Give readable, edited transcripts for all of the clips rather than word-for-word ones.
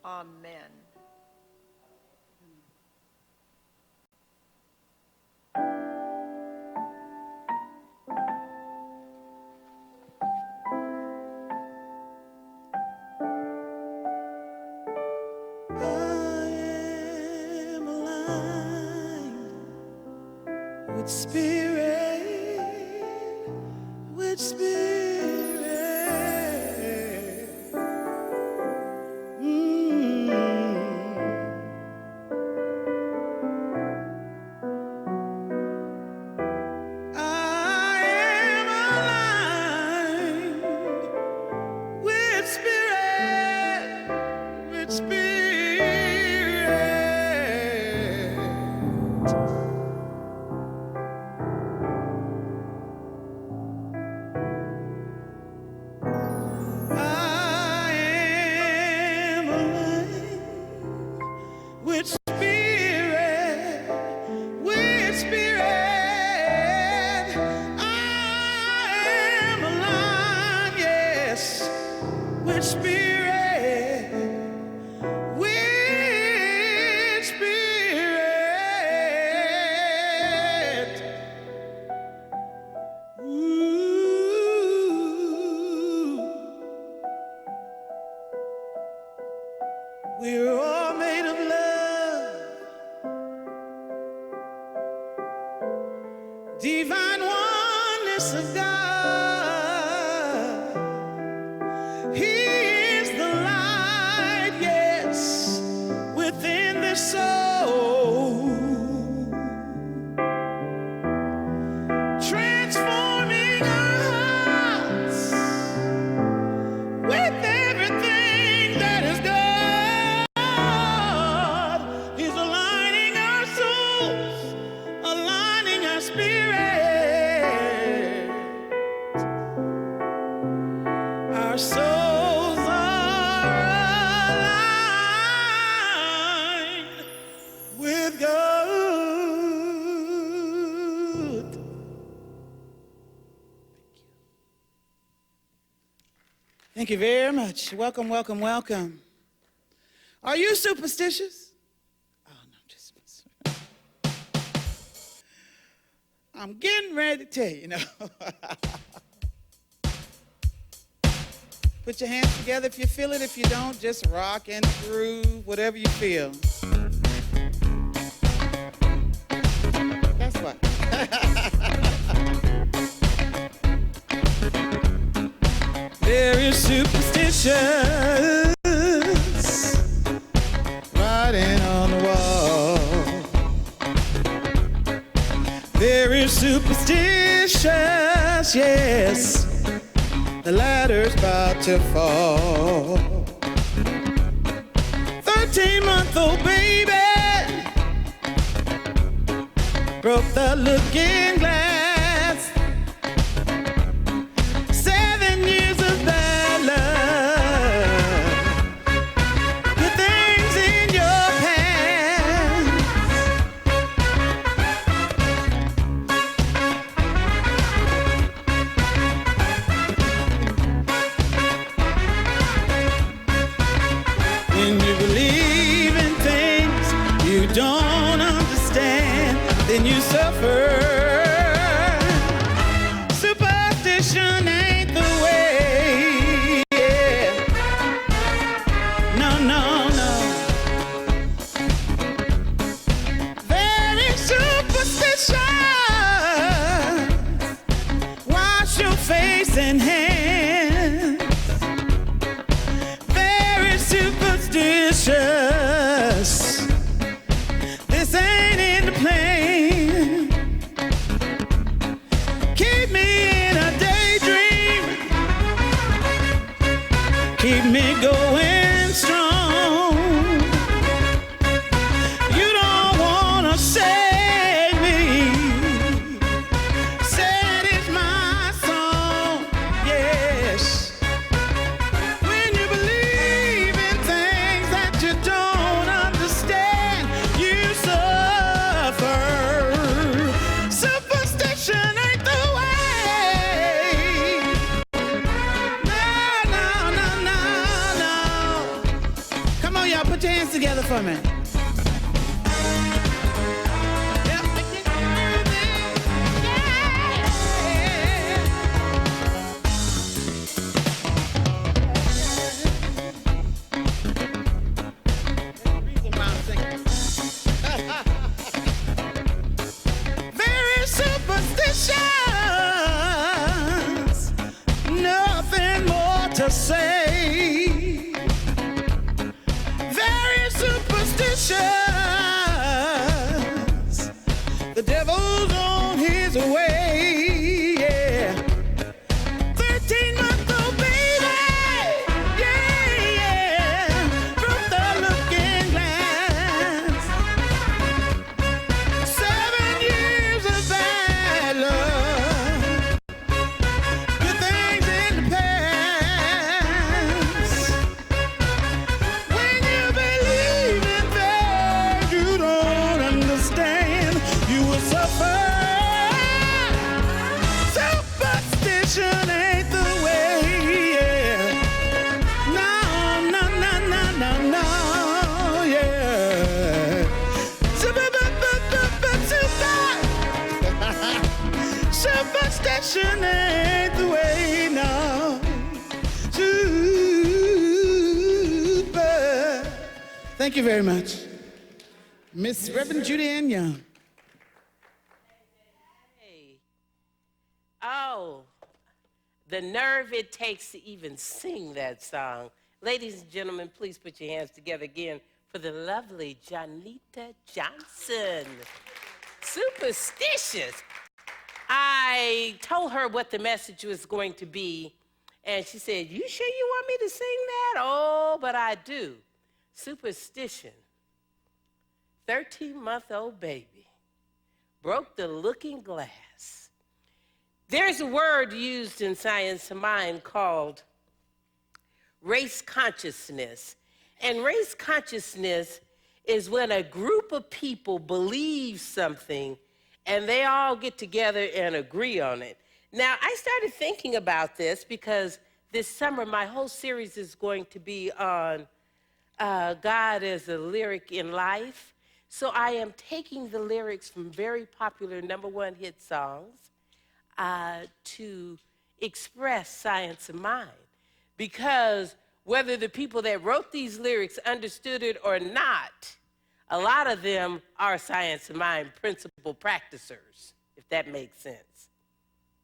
Amen. With spirit, I am aligned with spirit, with spirit. With spirit, with spirit, I am aligned, yes, with spirit, with spirit. Ooh. We're all made of love, divine oneness of God. He is the light, yes, within the soul, transforming our hearts with everything that is God. He's aligning our souls, aligning our spirit. Our souls are aligned with God. Thank you very much. Welcome, welcome, welcome. Are you superstitious? Oh, no, I'm just messing. I'm getting ready to tell you, Put your hands together if you feel it. If you don't, just rock and groove, whatever you feel. That's what. There is superstitions writing on the wall. There is superstitious, yes, the ladder's about to fall. 13-month-old baby broke the looking glass. 7 years of bad luck. Good things in your past. When you believe in things you don't understand, then you suffer. Superstition ain't the way. Yeah. No, no, no. Very superstition. Wash your face and hands. Very superstitious. This ain't in the plan. Keep me in a daydream. Keep me going strong. You don't wanna save me. Said it's my song, yes. When you believe in things that you don't y'all put your hands together for me. Very superstitious, nothing more to say. Very superstitious, the devil's on his way, yeah. 13-month-old baby, yeah, yeah, from the looking glass. 7 years of bad luck, good things in the past. When you believe in things you don't understand, you will suffer. Superstition ain't the way, yeah. No, no, no, no, no, no, yeah. Superstition ain't the way, no. Super. Thank you very much. Miss Reverend Judy-Ann Young. Hey. Oh, the nerve it takes to even sing that song. Ladies and gentlemen, please put your hands together again for the lovely Johnita Johnson. Superstitious. I told her what the message was going to be, and she said, "You sure you want me to sing that?" "Oh, but I do." Superstition. 13-month-old baby broke the looking glass. There's a word used in science of mind called race consciousness. And race consciousness is when a group of people believe something and they all get together and agree on it. Now, I started thinking about this because this summer my whole series is going to be on God as a lyric in life. So I am taking the lyrics from very popular #1 hit songs to express science of mind. Because whether the people that wrote these lyrics understood it or not, a lot of them are science of mind principle practicers, if that makes sense.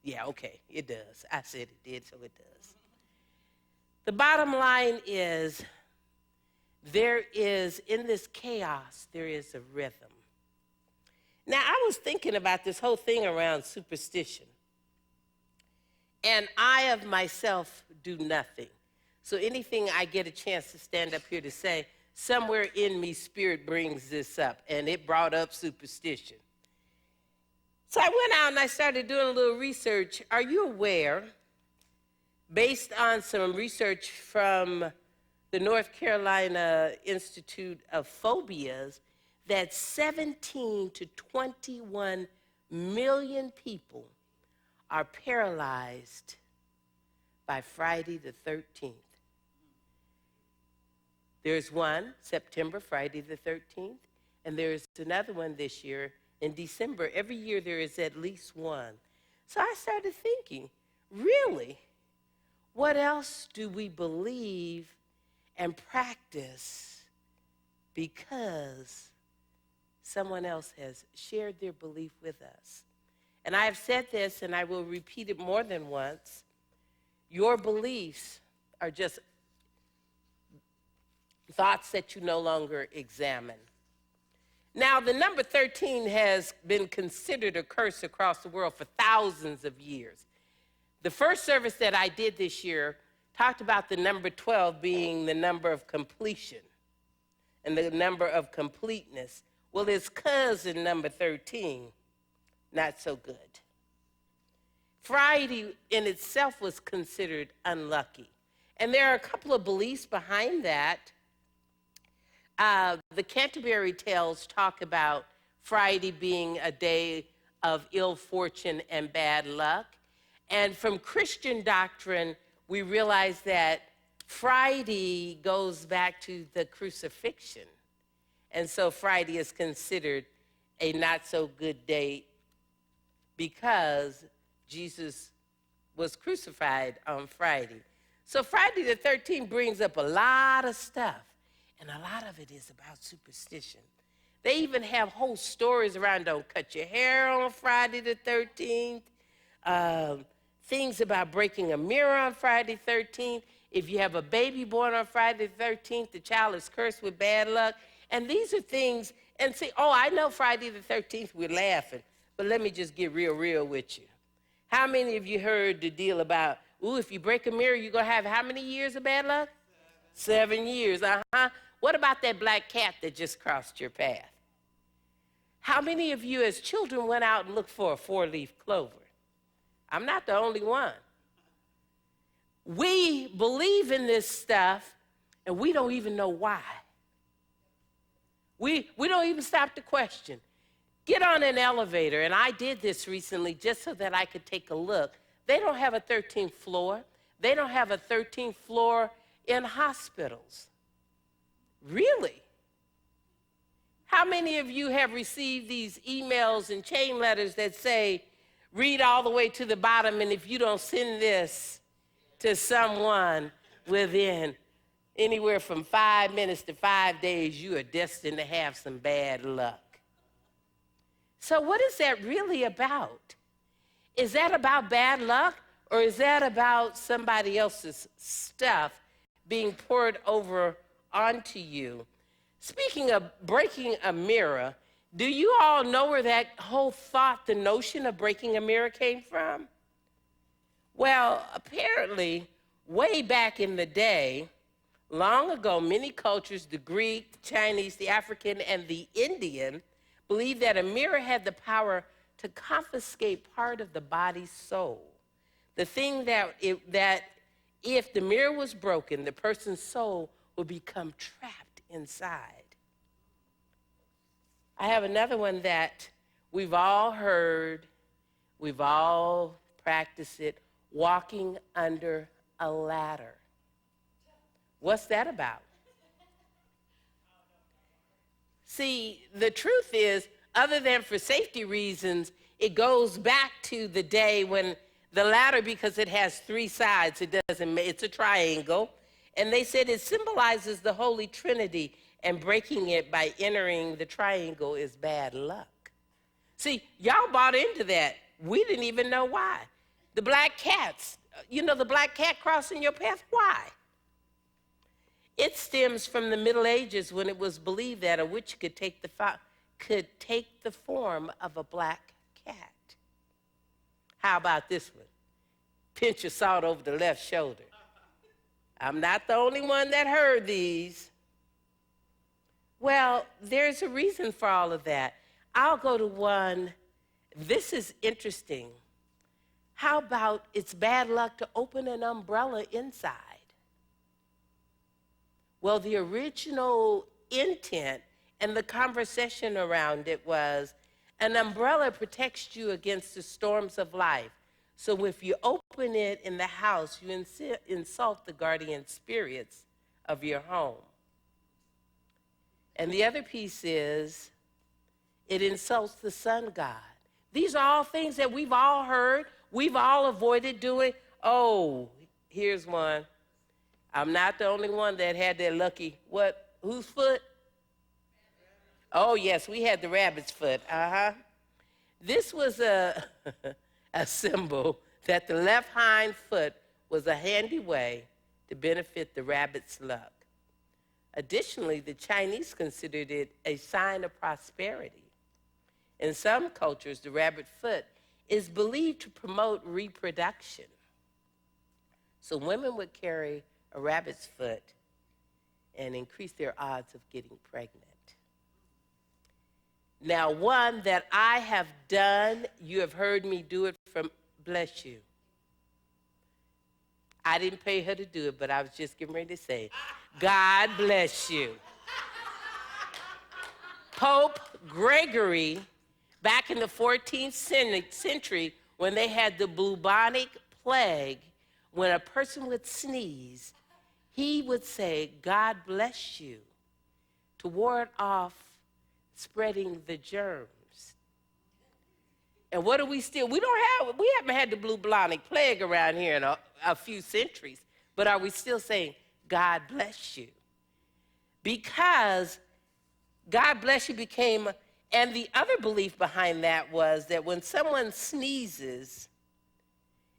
Yeah, okay, it does. I said it did, so it does. The bottom line is, there is, in this chaos, there is a rhythm. Now, I was thinking about this whole thing around superstition. And I of myself do nothing. So anything I get a chance to stand up here to say, somewhere in me, Spirit brings this up. And it brought up superstition. So I went out and I started doing a little research. Are you aware, based on some research from the North Carolina Institute of Phobias, that 17 to 21 million people are paralyzed by Friday the 13th. There's one, September, Friday the 13th, and there's another one this year in December. Every year there is at least one. So I started thinking, really, what else do we believe and practice because someone else has shared their belief with us? And I have said this, and I will repeat it more than once. Your beliefs are just thoughts that you no longer examine. Now, the number 13 has been considered a curse across the world for thousands of years. The first service that I did this year talked about the number 12 being the number of completion and the number of completeness. Well, its cousin, number 13, not so good. Friday in itself was considered unlucky. And there are a couple of beliefs behind that. The Canterbury Tales talk about Friday being a day of ill fortune and bad luck. And from Christian doctrine, we realize that Friday goes back to the crucifixion. And so Friday is considered a not so good day because Jesus was crucified on Friday. So Friday the 13th brings up a lot of stuff, and a lot of it is about superstition. They even have whole stories around don't cut your hair on Friday the 13th, things about breaking a mirror on Friday 13th. If you have a baby born on Friday the 13th, the child is cursed with bad luck. And these are things, and see, oh, I know Friday the 13th, we're laughing, but let me just get real with you. How many of you heard the deal about, ooh, if you break a mirror, you're going to have how many years of bad luck? 7 years, What about that black cat that just crossed your path? How many of you as children went out and looked for a 4-leaf clover? I'm not the only one. We believe in this stuff, and we don't even know why. We don't even stop to question. Get on an elevator, and I did this recently just so that I could take a look. They don't have a 13th floor. They don't have a 13th floor in hospitals. Really? How many of you have received these emails and chain letters that say, read all the way to the bottom, and if you don't send this to someone within anywhere from 5 minutes to 5 days, you are destined to have some bad luck? So what is that really about? Is that about bad luck, or is that about somebody else's stuff being poured over onto you? Speaking of breaking a mirror, do you all know where that whole thought, the notion of breaking a mirror came from? Well, apparently, way back in the day, long ago, many cultures, the Greek, the Chinese, the African, and the Indian, believed that a mirror had the power to confiscate part of the body's soul. The thing that if the mirror was broken, the person's soul would become trapped inside. I have another one that we've all heard, we've all practiced it, walking under a ladder. What's that about? See, the truth is, other than for safety reasons, it goes back to the day when the ladder, because it has 3 sides, it's a triangle, and they said it symbolizes the Holy Trinity, and breaking it by entering the triangle is bad luck. See, y'all bought into that. We didn't even know why. The black cats, the black cat crossing your path, why? It stems from the Middle Ages, when it was believed that a witch could take the form of a black cat. How about this one? Pinch of salt over the left shoulder. I'm not the only one that heard these. Well, there's a reason for all of that. I'll go to one. This is interesting. How about it's bad luck to open an umbrella inside? Well, the original intent and the conversation around it was an umbrella protects you against the storms of life. So if you open it in the house, you insult the guardian spirits of your home. And the other piece is it insults the sun god. These are all things that we've all heard, we've all avoided doing. Oh, here's one. I'm not the only one that had that lucky, whose foot? Oh, yes, we had the rabbit's foot, This was a symbol that the left hind foot was a handy way to benefit the rabbit's luck. Additionally, the Chinese considered it a sign of prosperity. In some cultures, the rabbit foot is believed to promote reproduction. So women would carry a rabbit's foot and increase their odds of getting pregnant. Now, one that I have done, you have heard me do it from, bless you. I didn't pay her to do it, but I was just getting ready to say, God bless you. Pope Gregory, back in the 14th century, when they had the bubonic plague, when a person would sneeze, he would say, "God bless you," to ward off spreading the germs. And what do we still? We haven't had the bubonic plague around here in a few centuries, but are we still saying, "God bless you"? Because God bless you became, and the other belief behind that was that when someone sneezes,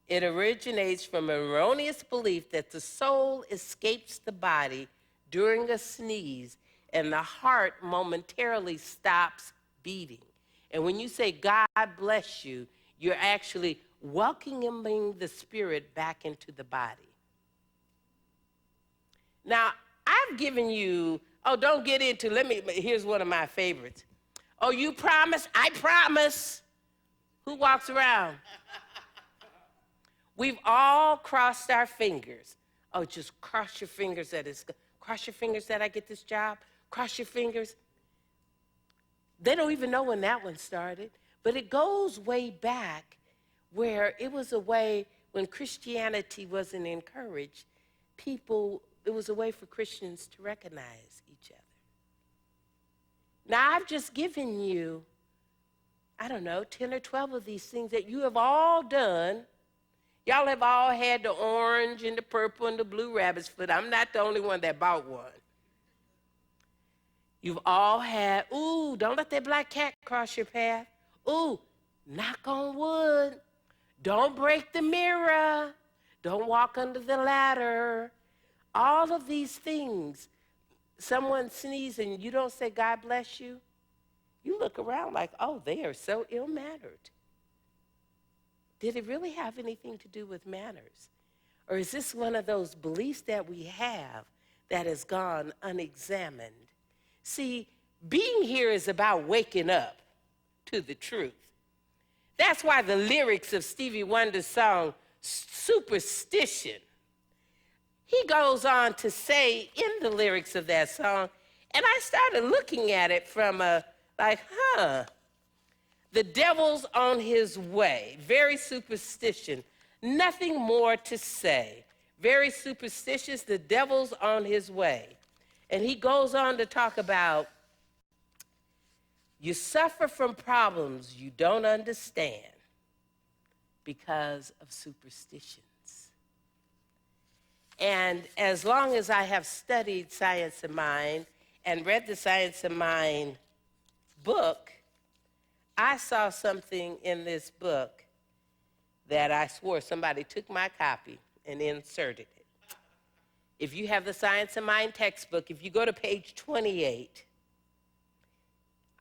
it originates from an erroneous belief that the soul escapes the body during a sneeze and the heart momentarily stops beating. And when you say, "God bless you," you're actually welcoming the spirit back into the body. Now, I've given you, don't get into, here's one of my favorites. "Oh, you promise? I promise." Who walks around? We've all crossed our fingers. "Oh, just cross your fingers cross your fingers that I get this job. Cross your fingers." They don't even know when that one started, but it goes way back where it was a way when Christianity wasn't encouraged. It was a way for Christians to recognize each other. Now, I've just given you, 10 or 12 of these things that you have all done. Y'all have all had the orange and the purple and the blue rabbit's foot. I'm not the only one that bought one. You've all had, "Ooh, don't let that black cat cross your path." "Ooh, knock on wood. Don't break the mirror. Don't walk under the ladder." All of these things. Someone sneezing, you don't say, "God bless you." You look around like, "Oh, they are so ill-mannered." Did it really have anything to do with manners? Or is this one of those beliefs that we have that has gone unexamined? See, being here is about waking up to the truth. That's why the lyrics of Stevie Wonder's song, Superstition, he goes on to say in the lyrics of that song, and I started looking at it from the devil's on his way, very superstition, nothing more to say. Very superstitious, the devil's on his way. And he goes on to talk about, you suffer from problems you don't understand because of superstitions. And as long as I have studied Science of Mind and read the Science of Mind book, I saw something in this book that I swore somebody took my copy and inserted it. If you have the Science of Mind textbook, if you go to page 28,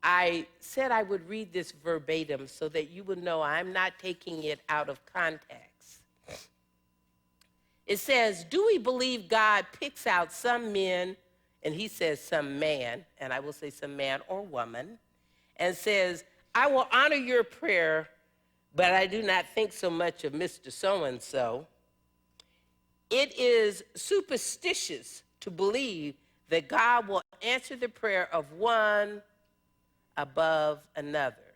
I said I would read this verbatim so that you would know I'm not taking it out of context. It says, "Do we believe God picks out some men," and he says some man, and I will say some man or woman, and says, "I will honor your prayer, but I do not think so much of Mr. So-and-so." It is superstitious to believe that God will answer the prayer of one above another.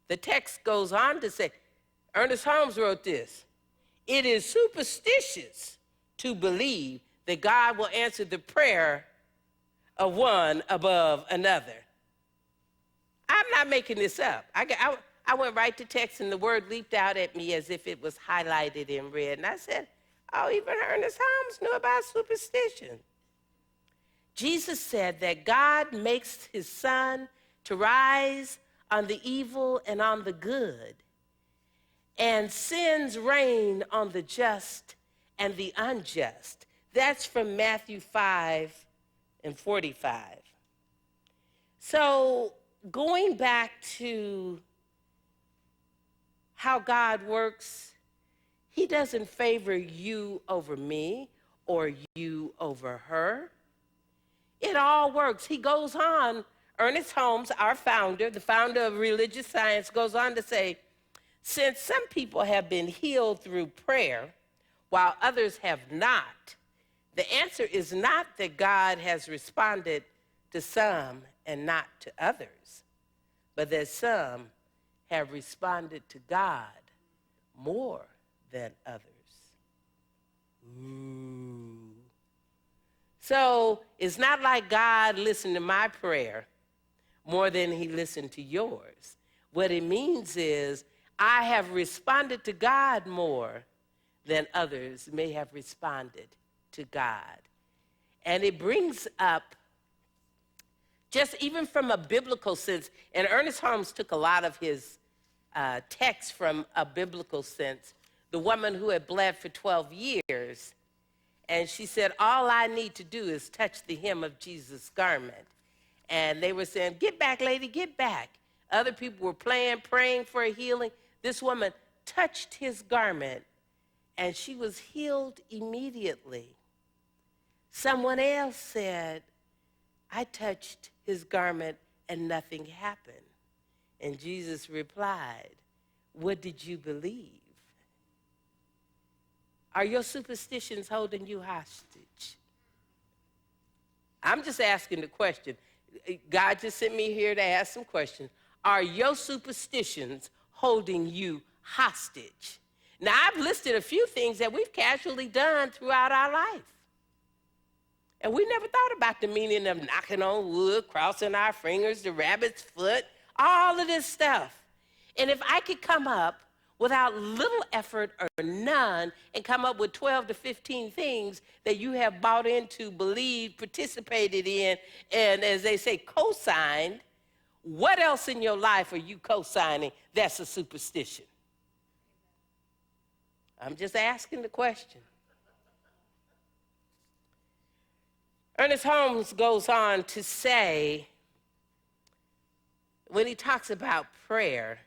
The text goes on to say, Ernest Holmes wrote this, "It is superstitious to believe that God will answer the prayer of one above another." I'm not making this up. I went right to text, and the word leaped out at me as if it was highlighted in red. And I said, "Oh, even Ernest Holmes knew about superstition." Jesus said that God makes his sun to rise on the evil and on the good, and sends rain on the just and the unjust. That's from Matthew 5:45. So going back to how God works, he doesn't favor you over me or you over her. It all works. He goes on, Ernest Holmes, our founder, the founder of religious science, goes on to say, since some people have been healed through prayer while others have not, the answer is not that God has responded to some and not to others, but that some have responded to God more than others. Ooh. So it's not like God listened to my prayer more than he listened to yours. What it means is I have responded to God more than others may have responded to God. And it brings up, just even from a biblical sense, and Ernest Holmes took a lot of his text from a biblical sense. The woman who had bled for 12 years, and she said, all I need to do is touch the hem of Jesus' garment. And they were saying, get back, lady, get back. Other people were praying for a healing. This woman touched his garment, and she was healed immediately. Someone else said, I touched his garment and nothing happened. And Jesus replied, what did you believe? Are your superstitions holding you hostage? I'm just asking the question. God just sent me here to ask some questions. Are your superstitions holding you hostage? Now, I've listed a few things that we've casually done throughout our life. And we never thought about the meaning of knocking on wood, crossing our fingers, the rabbit's foot, all of this stuff. And if I could come up without little effort or none and come up with 12 to 15 things that you have bought into, believed, participated in, and as they say, co-signed, what else in your life are you co-signing that's a superstition? I'm just asking the question. Ernest Holmes goes on to say, when he talks about prayer,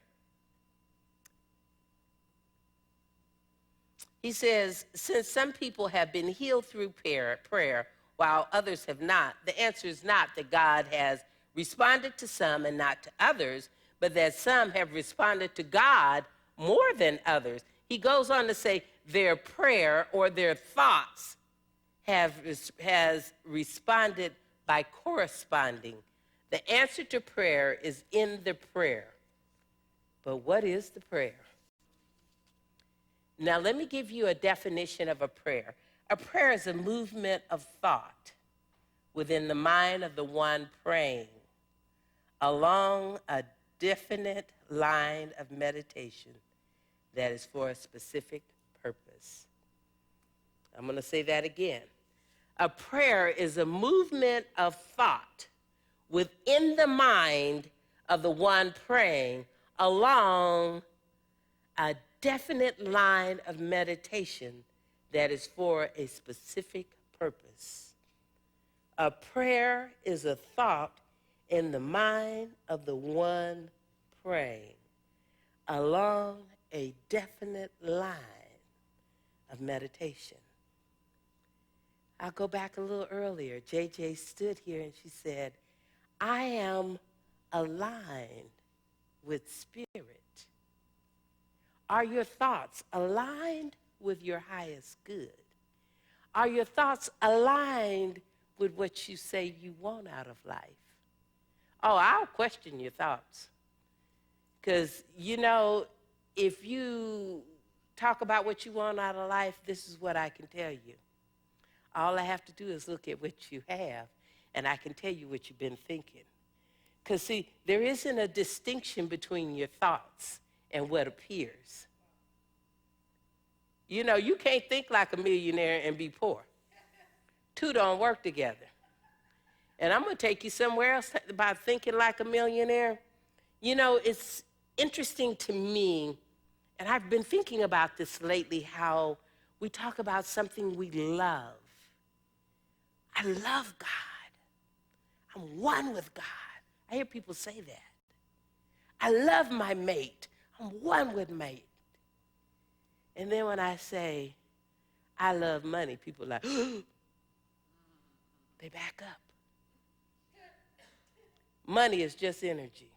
he says, since some people have been healed through prayer while others have not, the answer is not that God has responded to some and not to others, but that some have responded to God more than others. He goes on to say their prayer or their thoughts has responded by corresponding. The answer to prayer is in the prayer. But what is the prayer? Now, let me give you a definition of a prayer. A prayer is a movement of thought within the mind of the one praying along a definite line of meditation that is for a specific purpose. I'm going to say that again. A prayer is a movement of thought within the mind of the one praying along a definite line of meditation that is for a specific purpose. A prayer is a thought in the mind of the one praying along a definite line of meditation. I'll go back a little earlier. JJ stood here and she said, I am aligned with spirit. Are your thoughts aligned with your highest good? Are your thoughts aligned with what you say you want out of life? Oh, I'll question your thoughts. Because, you know, if you talk about what you want out of life, this is what I can tell you. All I have to do is look at what you have, and I can tell you what you've been thinking. Because, see, there isn't a distinction between your thoughts and what appears. You know, you can't think like a millionaire and be poor. Two don't work together. And I'm going to take you somewhere else about thinking like a millionaire. You know, it's interesting to me, and I've been thinking about this lately, how we talk about something we love. I love God. I'm one with God. I hear people say that. I love my mate. I'm one with mate. And then when I say, I love money, people are like, they back up. Money is just energy.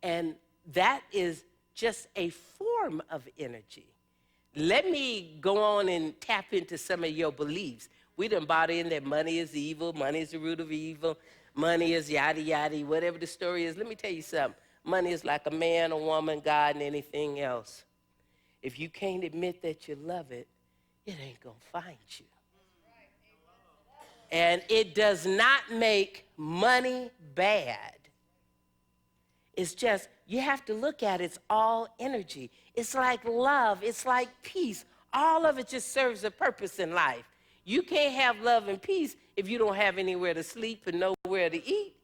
And that is just a form of energy. Let me go on and tap into some of your beliefs. We done bought in that money is evil, money is the root of evil, money is yada yada, whatever the story is. Let me tell you something. Money is like a man, a woman, God, and anything else. If you can't admit that you love it, it ain't going to find you. And it does not make money bad. It's just, you have to look at it, it's all energy. It's like love, it's like peace. All of it just serves a purpose in life. You can't have love and peace if you don't have anywhere to sleep and nowhere to eat.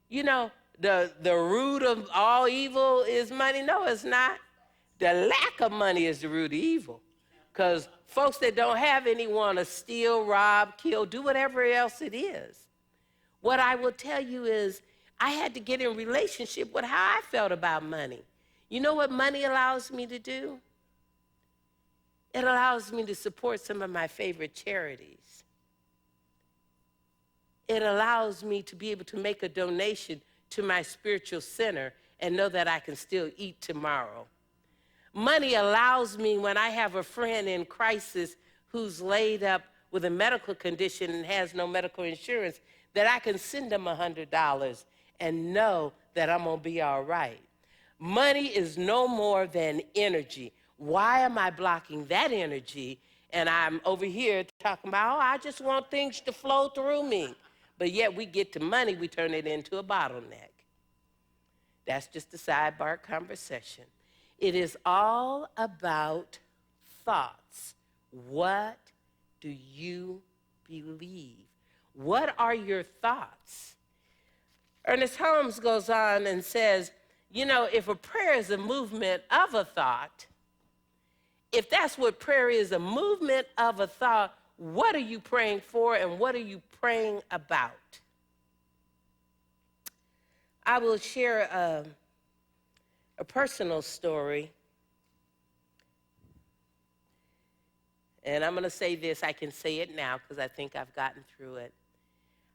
You know, the root of all evil is money. No, it's not. The lack of money is the root of evil. Because folks that don't have any want to steal, rob, kill, do whatever else it is. What I will tell you is I had to get in relationship with how I felt about money. You know what money allows me to do? It allows me to support some of my favorite charities. It allows me to be able to make a donation to my spiritual center and know that I can still eat tomorrow. Money allows me, when I have a friend in crisis who's laid up with a medical condition and has no medical insurance, that I can send them $100 and know that I'm going to be all right. Money is no more than energy. Why am I blocking that energy? And I'm over here talking about, oh, I just want things to flow through me. But yet we get to money, we turn it into a bottleneck. That's just a sidebar conversation. It is all about thoughts. What do you believe? What are your thoughts? Ernest Holmes goes on and says, you know, if a prayer is a movement of a thought, if that's what prayer is, a movement of a thought, what are you praying for and what are you praying about? I will share a personal story. And I'm going to say this. I can say it now because I think I've gotten through it.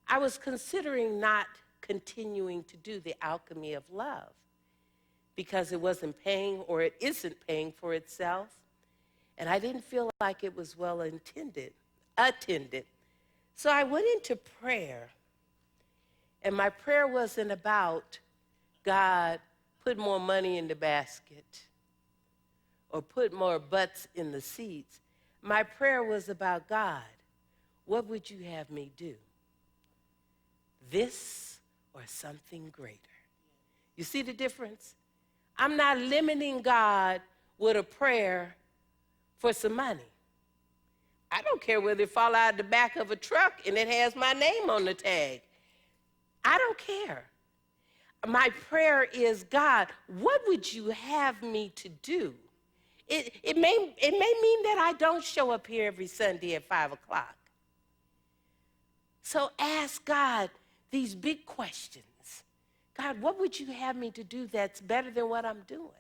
I was considering not continuing to do the alchemy of love because it wasn't paying, or it isn't paying for itself. And I didn't feel like it was well attended. So I went into prayer. And my prayer wasn't about, God, put more money in the basket or put more butts in the seats. My prayer was about, God, what would you have me do? This or something greater? You see the difference? I'm not limiting God with a prayer for some money. I don't care whether it fall out of the back of a truck and it has my name on the tag. I don't care. My prayer is, God, what would you have me to do? It may mean that I don't show up here every Sunday at 5 o'clock. So ask God these big questions. God, what would you have me to do that's better than what I'm doing?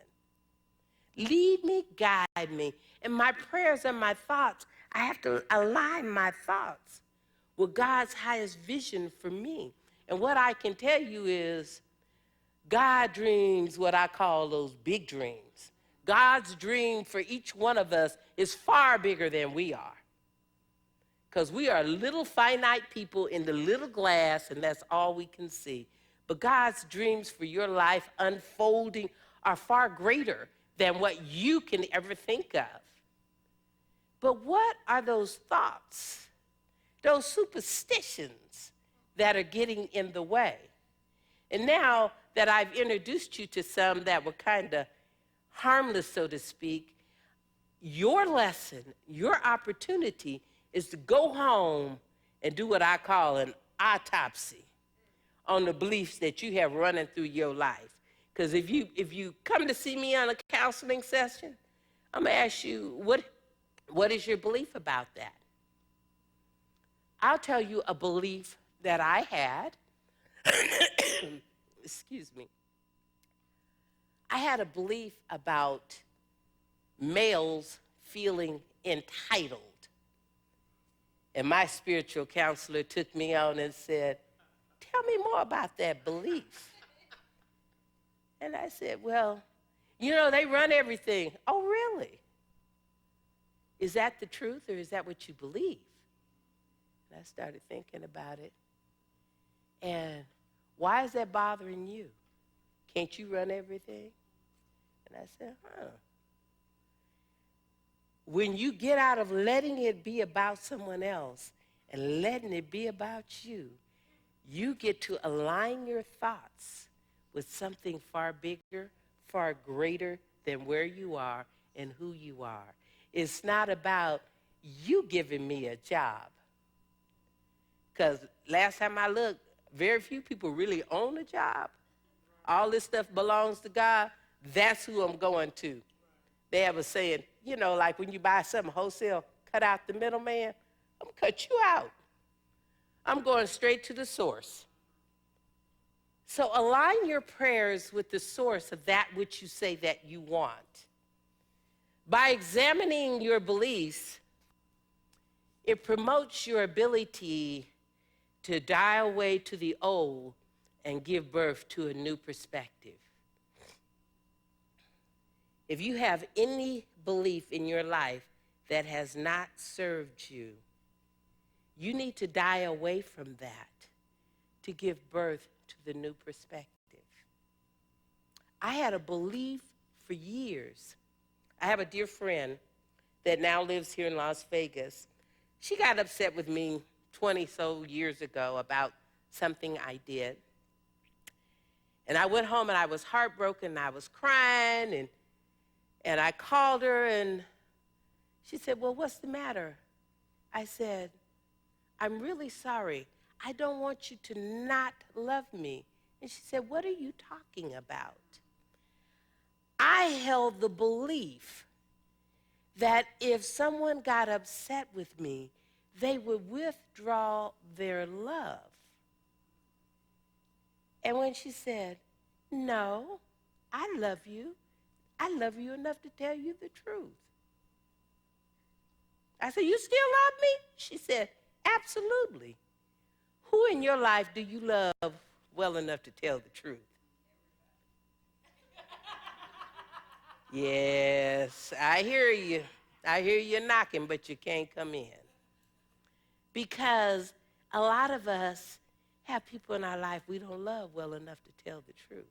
Lead me, guide me. And my prayers and my thoughts, I have to align my thoughts with God's highest vision for me. And what I can tell you is God dreams what I call those big dreams. God's dream for each one of us is far bigger than we are. Because we are little finite people in the little glass, and that's all we can see. But God's dreams for your life unfolding are far greater than what you can ever think of. But what are those thoughts, those superstitions that are getting in the way? And now that I've introduced you to some that were kind of harmless, so to speak, your lesson, your opportunity is to go home and do what I call an autopsy on the beliefs that you have running through your life. Because if you come to see me on a counseling session, I'm going to ask you, what is your belief about that? I'll tell you a belief that I had. Excuse me. I had a belief about males feeling entitled. And my spiritual counselor took me on and said, tell me more about that belief. And I said, well, you know, they run everything. Oh, really? Is that the truth, or is that what you believe? And I started thinking about it. And why is that bothering you? Can't you run everything? And I said, when you get out of letting it be about someone else and letting it be about you, you get to align your thoughts with something far bigger, far greater than where you are and who you are. It's not about you giving me a job. Because last time I looked, very few people really own a job. All this stuff belongs to God. That's who I'm going to. They have a saying, you know, like when you buy something wholesale, cut out the middleman. I'm going to cut you out. I'm going straight to the source. So align your prayers with the source of that which you say that you want. By examining your beliefs, it promotes your ability to die away to the old and give birth to a new perspective. If you have any belief in your life that has not served you, you need to die away from that to give birth to the new perspective. I had a belief for years. I have a dear friend that now lives here in Las Vegas. She got upset with me 20-so years ago about something I did. And I went home and I was heartbroken and I was crying and I called her and she said, well, what's the matter? I said, I'm really sorry. I don't want you to not love me. And she said, what are you talking about? I held the belief that if someone got upset with me, they would withdraw their love. And when she said, no, I love you enough to tell you the truth. I said, you still love me? She said, absolutely. Who in your life do you love well enough to tell the truth? Yes, I hear you. I hear you knocking, but you can't come in. Because a lot of us have people in our life we don't love well enough to tell the truth.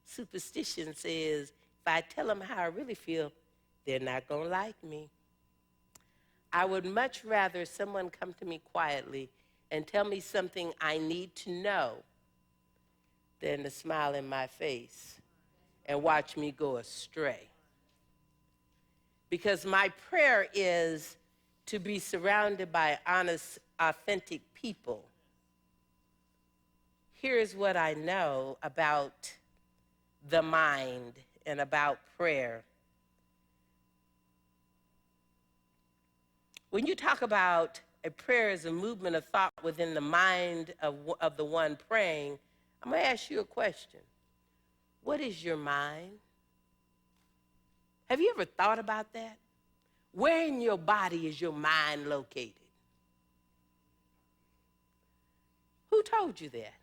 Superstition says, if I tell them how I really feel, they're not going to like me. I would much rather someone come to me quietly and tell me something I need to know than to smile in my face and watch me go astray. Because my prayer is to be surrounded by honest, authentic people. Here's what I know about the mind and about prayer. When you talk about a prayer as a movement of thought within the mind of the one praying, I'm going to ask you a question. What is your mind? Have you ever thought about that? Where in your body is your mind located? Who told you that?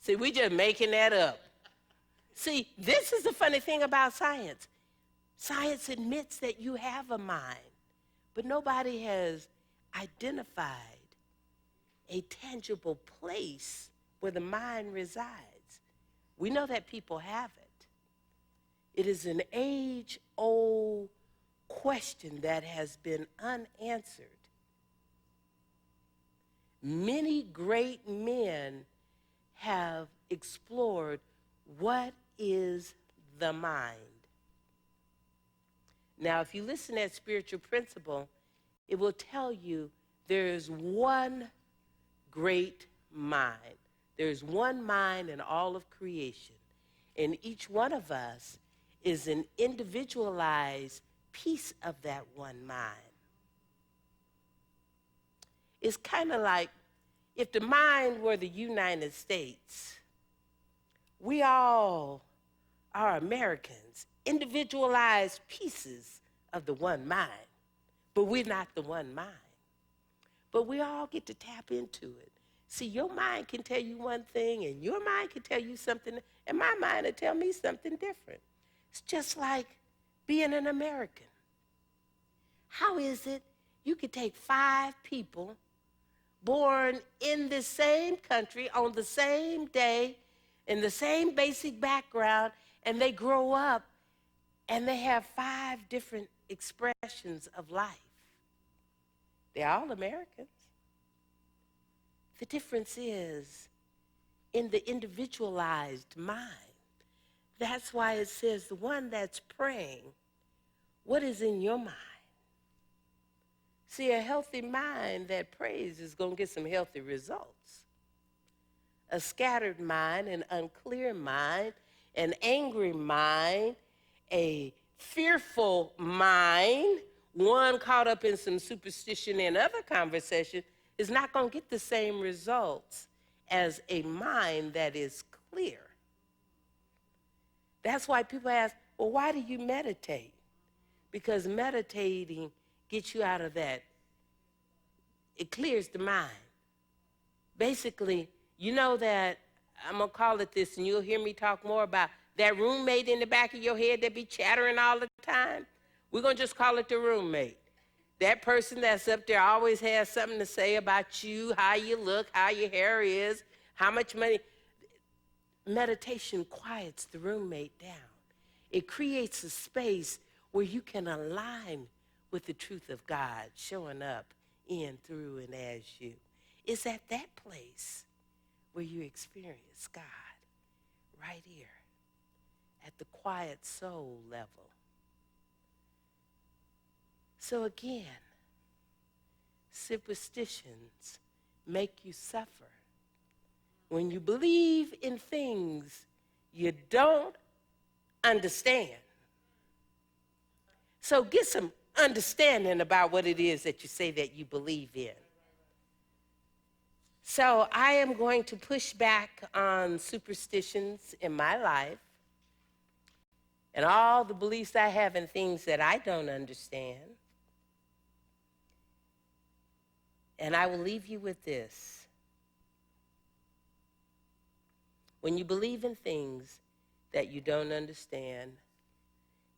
See, we just making that up. See, this is the funny thing about science. Science admits that you have a mind, but nobody has identified a tangible place where the mind resides. We know that people have it. It is an age-old question that has been unanswered. Many great men have explored what is the mind. Now, if you listen at spiritual principle, it will tell you there is one great mind. There's one mind in all of creation, and each one of us is an individualized piece of that one mind. It's kind of like if the mind were the United States, we all are Americans, individualized pieces of the one mind, but we're not the one mind. But we all get to tap into it. See, your mind can tell you one thing, and your mind can tell you something, and my mind will tell me something different. It's just like being an American. How is it you could take 5 people born in the same country on the same day, in the same basic background, and they grow up And they have 5 different expressions of life. They're all Americans. The difference is in the individualized mind. That's why it says the one that's praying, what is in your mind? See, a healthy mind that prays is going to get some healthy results. A scattered mind, an unclear mind, an angry mind, a fearful mind, one caught up in some superstition and other conversation, is not going to get the same results as a mind that is clear. That's why people ask, well, why do you meditate? Because meditating gets you out of that. It clears the mind. Basically, you know that, I'm going to call it this, and you'll hear me talk more about that roommate in the back of your head that be chattering all the time. We're going to just call it the roommate. That person that's up there always has something to say about you, how you look, how your hair is, how much money. Meditation quiets the roommate down. It creates a space where you can align with the truth of God showing up in, through, and as you. It's at that place where you experience God, right here, at the quiet soul level. So again, superstitions make you suffer. When you believe in things you don't understand. So get some understanding about what it is that you say that you believe in. So I am going to push back on superstitions in my life and all the beliefs I have in things that I don't understand. And I will leave you with this. When you believe in things that you don't understand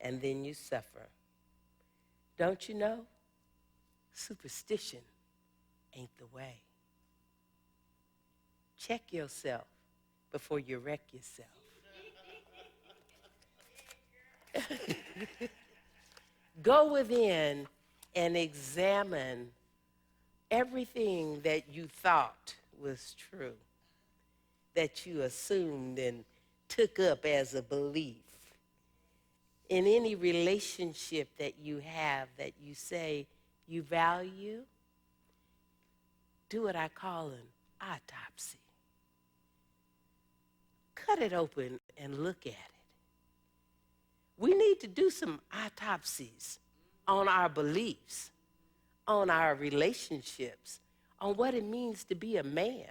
and then you suffer, don't you know? Superstition ain't the way. Check yourself before you wreck yourself. Go within and examine everything that you thought was true, that you assumed and took up as a belief. In any relationship that you have that you say you value, do what I call an autopsy. Cut it open and look at it. We need to do some autopsies on our beliefs, on our relationships, on what it means to be a man,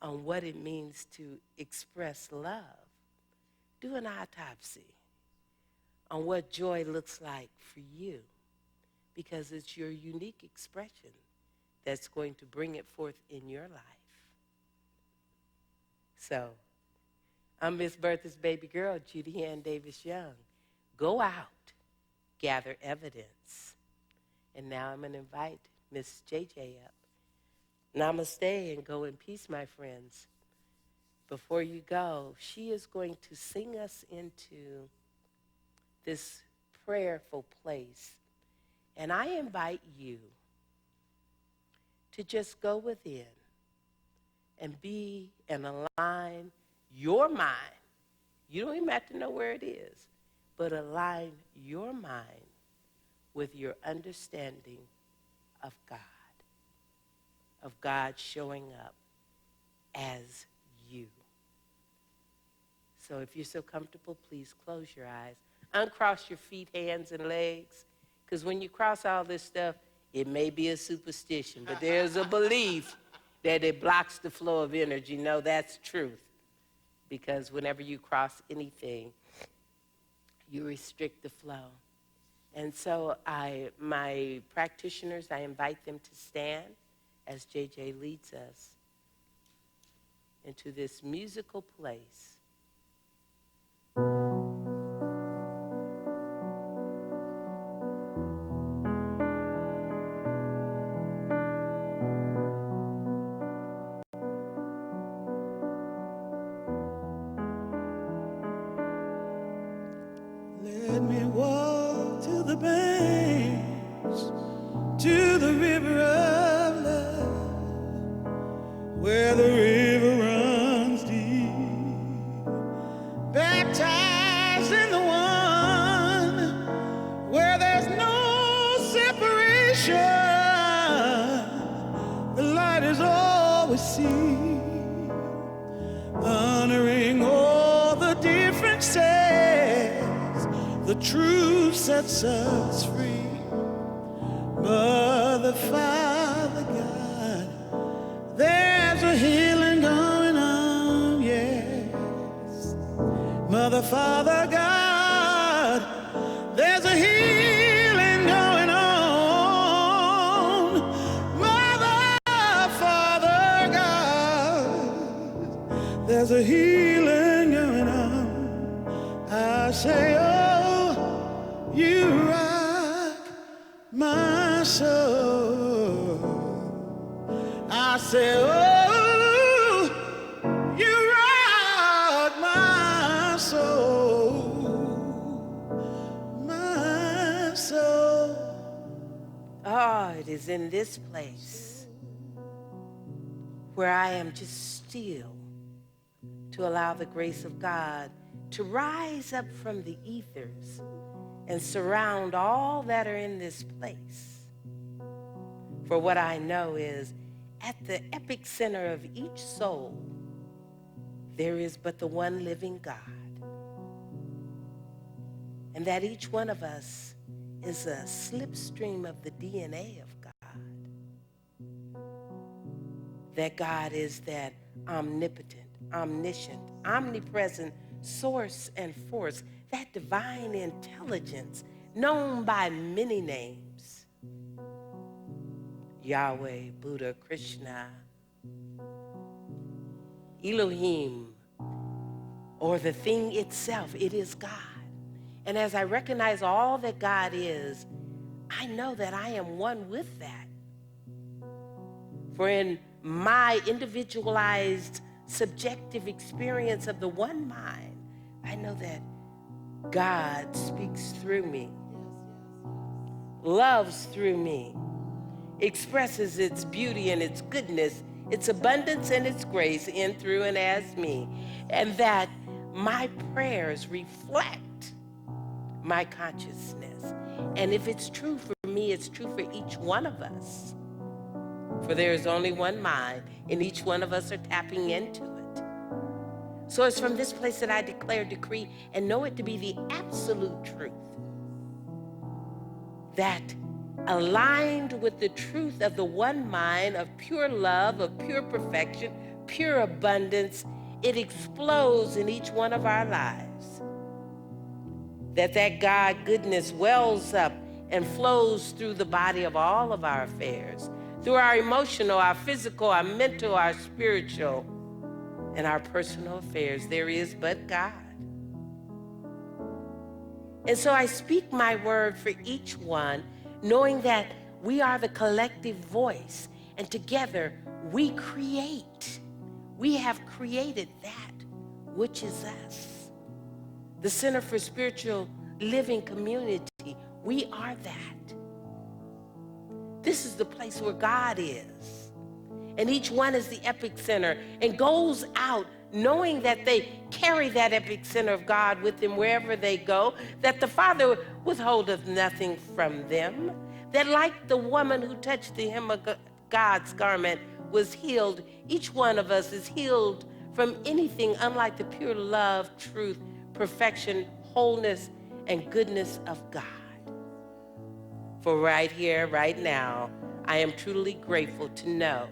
on what it means to express love. Do an autopsy on what joy looks like for you, because it's your unique expression that's going to bring it forth in your life. So, I'm Miss Bertha's baby girl, Judy-Ann Davis Young. Go out, gather evidence. And now I'm going to invite Miss JJ up. Namaste and go in peace, my friends. Before you go, she is going to sing us into this prayerful place. And I invite you to just go within and be and align your mind. You don't even have to know where it is, but align your mind with your understanding of God showing up as you. So if you're so comfortable, please close your eyes. Uncross your feet, hands, and legs, because when you cross all this stuff, it may be a superstition, but there's a belief that it blocks the flow of energy. No, that's truth, because whenever you cross anything, you restrict the flow. And so my practitioners, I invite them to stand as JJ leads us into this musical place. Let to the river of love, where the river runs deep, baptized in the one where there's no separation. The light is all we see, honoring all the differences. The truth sets us free. Mother, Father, God, there's a healing going on, yes. Mother, Father, God, there's a healing going on. Mother, Father, God, there's a healing going on. I say, oh, you rock my soul. I say, oh, you rock my soul, my soul. Oh, it is in this place where I am just still to allow the grace of God to rise up from the ethers and surround all that are in this place. For what I know is, at the epic center of each soul, there is but the one living God. And that each one of us is a slipstream of the DNA of God. That God is that omnipotent, omniscient, omnipresent source and force, that divine intelligence known by many names. Yahweh, Buddha, Krishna, Elohim, or the thing itself, it is God. And as I recognize all that God is, I know that I am one with that. For in my individualized, subjective experience of the one mind, I know that God speaks through me, loves through me, expresses its beauty and its goodness, its abundance and its grace in, through, and as me, and that my prayers reflect my consciousness. And if it's true for me, it's true for each one of us. For there is only one mind, and each one of us are tapping into it. So it's from this place that I declare, decree, and know it to be the absolute truth, that aligned with the truth of the one mind, of pure love, of pure perfection, pure abundance, it explodes in each one of our lives. That God goodness wells up and flows through the body of all of our affairs, through our emotional, our physical, our mental, our spiritual, and our personal affairs. There is but God. And so I speak my word for each one, knowing that we are the collective voice, and together we create. We have created that which is us. The Center for Spiritual Living Community, we are that. This is the place where God is. And each one is the epic center and goes out knowing that they carry that epic center of God with them wherever they go, that the Father withholdeth nothing from them, that like the woman who touched the hem of God's garment was healed, each one of us is healed from anything unlike the pure love, truth, perfection, wholeness, and goodness of God. For right here, right now, I am truly grateful to know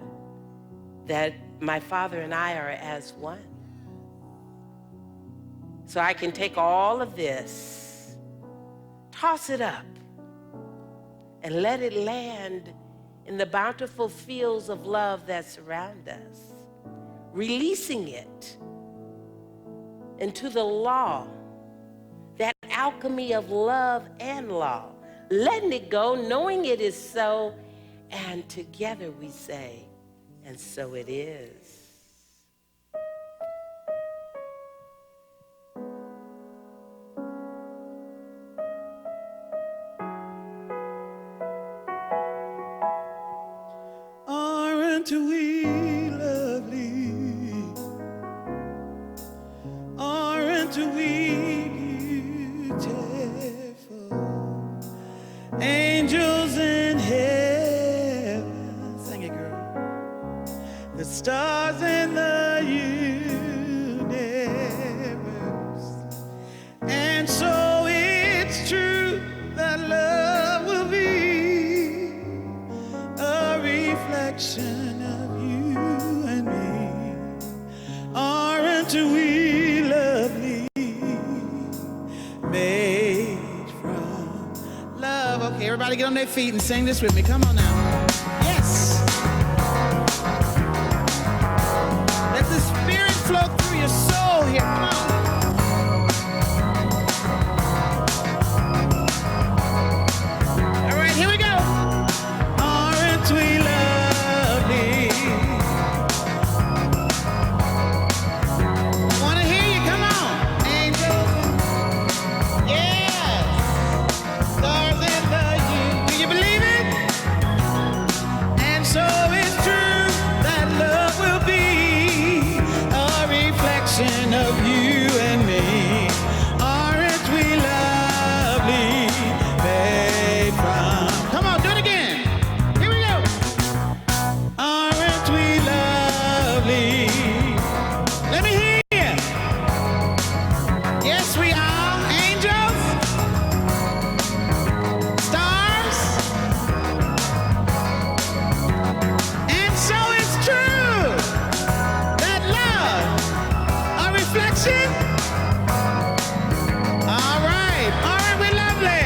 that my Father and I are as one. So I can take all of this, toss it up, and let it land in the bountiful fields of love that surround us, releasing it into the law, that alchemy of love and law, letting it go, knowing it is so, and together we say, and so it is. Aren't we lovely? Aren't we beautiful? Angels in heaven. Sing it, girl. The stars in the universe. And so it's true that love will be a reflection of you and me. Aren't we lovely? Made from love. Okay, everybody get on their feet and sing this with me. Come on now. Yes. Let the Spirit flow through your soul here. Come on. All right, here we go. Aren't we lovely? I want to hear you. Come on. Angels. Yes. Stars in the universe. Do you believe it? And so it's true that love will be a reflection of you and me. Aren't we lovely? Made from. Come on, do it again. Here we go. Aren't we lovely? Let me hear you. Yes, we are. Angels. Stars. And so it's true that love, a reflection. All right. Aren't we lovely?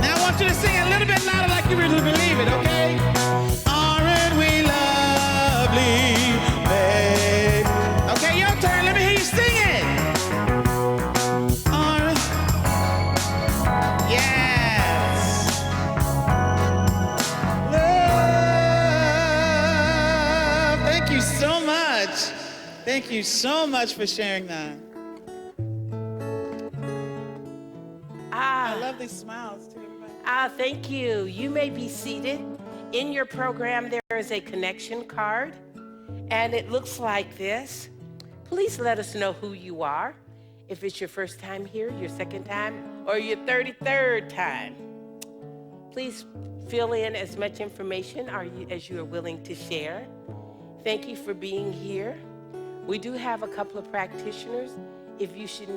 Now I want you to sing a little bit louder like you really believe it, okay? Aren't we lovely, babe? Okay, your turn. Let me hear you sing it. Aren't... Yes. Love. Thank you so much. Thank you so much for sharing that. I love these smiles too. Everybody. Thank you. You may be seated. In your program, there is a connection card, and it looks like this. Please let us know who you are. If it's your first time here, your second time, or your 33rd time. Please fill in as much information as you are willing to share. Thank you for being here. We do have a couple of practitioners. If you should need